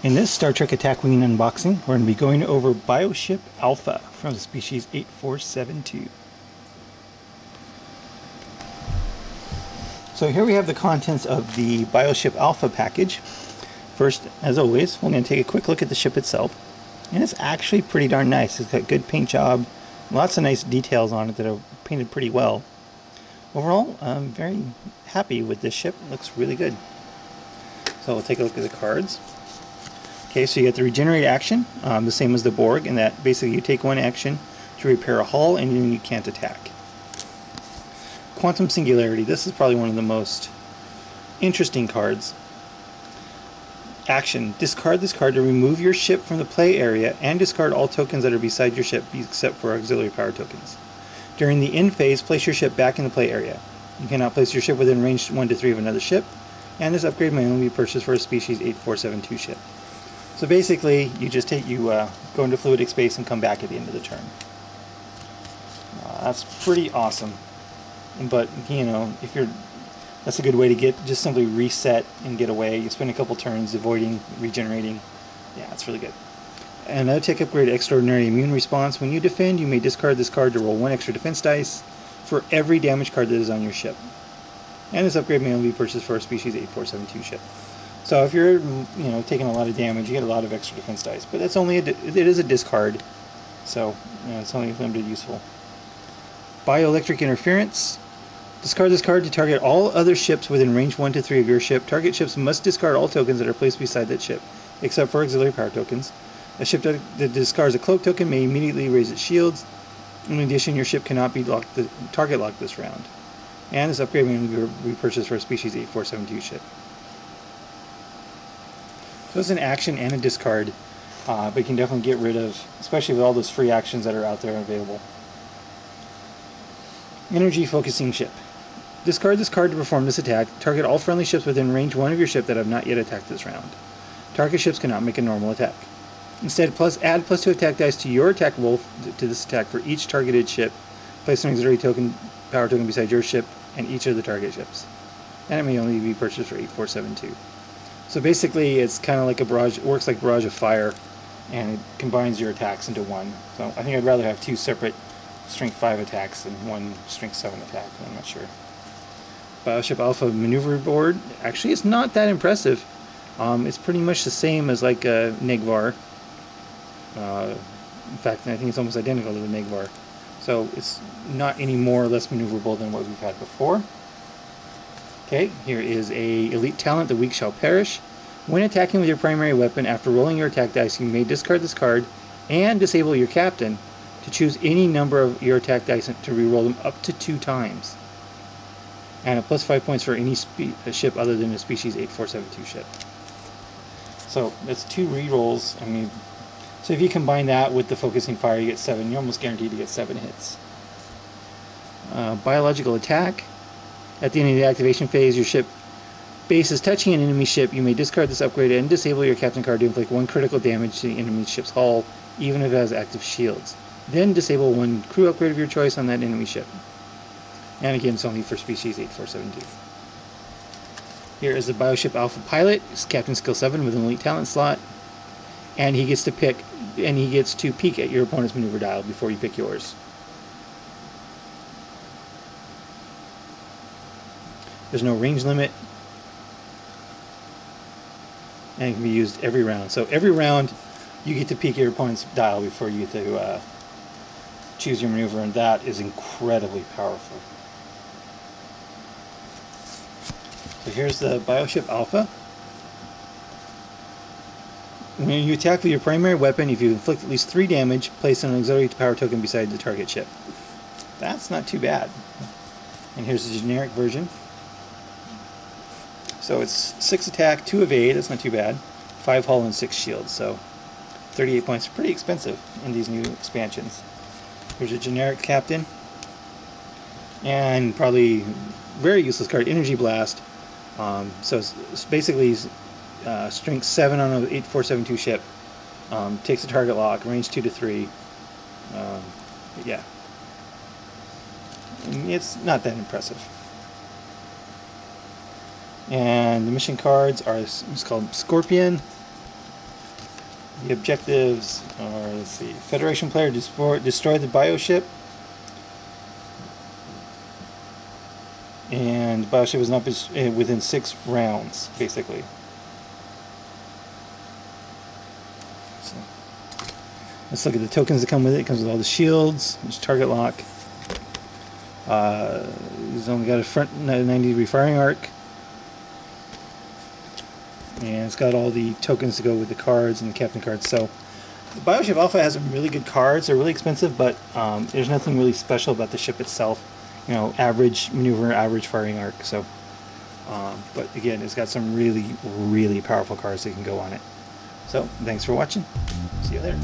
In this Star Trek Attack Wing unboxing, we're going to be going over Bioship Alpha from the species 8472. So here we have the contents of the Bioship Alpha package. First, as always, we're going to take a quick look at the ship itself. And it's actually pretty darn nice. It's got a good paint job, lots of nice details on it that are painted pretty well. Overall, I'm very happy with this ship. It looks really good. So we'll take a look at the cards. Okay, so you get the regenerate action, the same as the Borg, in that basically you take one action to repair a hull and then you can't attack. Quantum Singularity, this is probably one of the most interesting cards. Action, discard this card to remove your ship from the play area and discard all tokens that are beside your ship except for auxiliary power tokens. During the end phase, place your ship back in the play area. You cannot place your ship within range 1 to 3 of another ship, and this upgrade may only be purchased for a species 8472 ship. So basically, you just go into fluidic space and come back at the end of the turn. That's pretty awesome. But you know, that's a good way to just simply reset and get away. You spend a couple turns avoiding, regenerating. Yeah, it's really good. Another tech upgrade: Extraordinary Immune Response. When you defend, you may discard this card to roll 1 extra defense dice for every damage card that is on your ship. And this upgrade may only be purchased for a species 8472 ship. So if you're, taking a lot of damage, you get a lot of extra defense dice. But that's only it is a discard, so it's only limited useful. Bioelectric Interference. Discard this card to target all other ships within range 1 to 3 of your ship. Target ships must discard all tokens that are placed beside that ship, except for auxiliary power tokens. A ship that discards a cloak token may immediately raise its shields. In addition, your ship cannot be target locked this round. And this upgrade may be purchased for a species 8472 ship. So it's an action and a discard, but you can definitely get rid of, especially with all those free actions that are out there available. Energy Focusing Ship. Discard this card to perform this attack. Target all friendly ships within range 1 of your ship that have not yet attacked this round. Target ships cannot make a normal attack. Instead, add +2 attack dice to your attack roll to this attack for each targeted ship. Place an auxiliary power token beside your ship and each of the target ships. And it may only be purchased for 8472. So basically, it's kind of like a barrage. It works like Barrage of Fire, and it combines your attacks into one. So I think I'd rather have 2 separate Strength 5 attacks than 1 Strength 7 attack. I'm not sure. Bioship Alpha Maneuver Board. Actually, it's not that impressive. It's pretty much the same as like a Negvar. In fact, I think it's almost identical to the Negvar. So it's not any more or less maneuverable than what we've had before. Okay, here is a Elite Talent, The Weak Shall Perish. When attacking with your primary weapon, after rolling your attack dice, you may discard this card and disable your captain to choose any number of your attack dice to reroll them up to 2 times. And a +5 points for any ship other than a species 8472 ship. So that's 2 rerolls. So if you combine that with the Focusing Fire, you get 7. You're almost guaranteed to get 7 hits. Biological Attack. At the end of the activation phase, your ship base is touching an enemy ship. You may discard this upgrade and disable your captain card to inflict 1 critical damage to the enemy ship's hull, even if it has active shields. Then disable 1 crew upgrade of your choice on that enemy ship. And again, it's only for species 8472. Here is the Bioship Alpha Pilot. It's Captain Skill 7 with an Elite Talent slot. And he gets to peek at your opponent's maneuver dial before you pick yours. There's no range limit, and it can be used every round. So every round, you get to peek at your opponent's dial before you get to choose your maneuver, and that is incredibly powerful. So here's the Bioship Alpha. When you attack with your primary weapon, if you inflict at least 3 damage, place an auxiliary power token beside the target ship. That's not too bad. And here's the generic version. So it's 6 attack, 2 evade, that's not too bad. 5 hull and 6 shields, so 38 points. Pretty expensive in these new expansions. Here's a generic captain. And probably very useless card, Energy Blast. So it's basically strength 7 on an 8472 ship. Takes a target lock, range 2 to 3. But yeah. It's not that impressive. And the mission cards are, it's called Scorpion. The objectives are, let's see, Federation player destroy the Bioship, and Bioship is not within 6 rounds, basically. So, let's look at the tokens that come with it. It comes with all the shields. There's target lock. It's only got a front 90-degree firing arc. And it's got all the tokens to go with the cards and the captain cards. So the Bioship Alpha has some really good cards. They're really expensive, but there's nothing really special about the ship itself. You know, average maneuver, average firing arc. So, but again, it's got some really, really powerful cards that can go on it. So thanks for watching. See you later.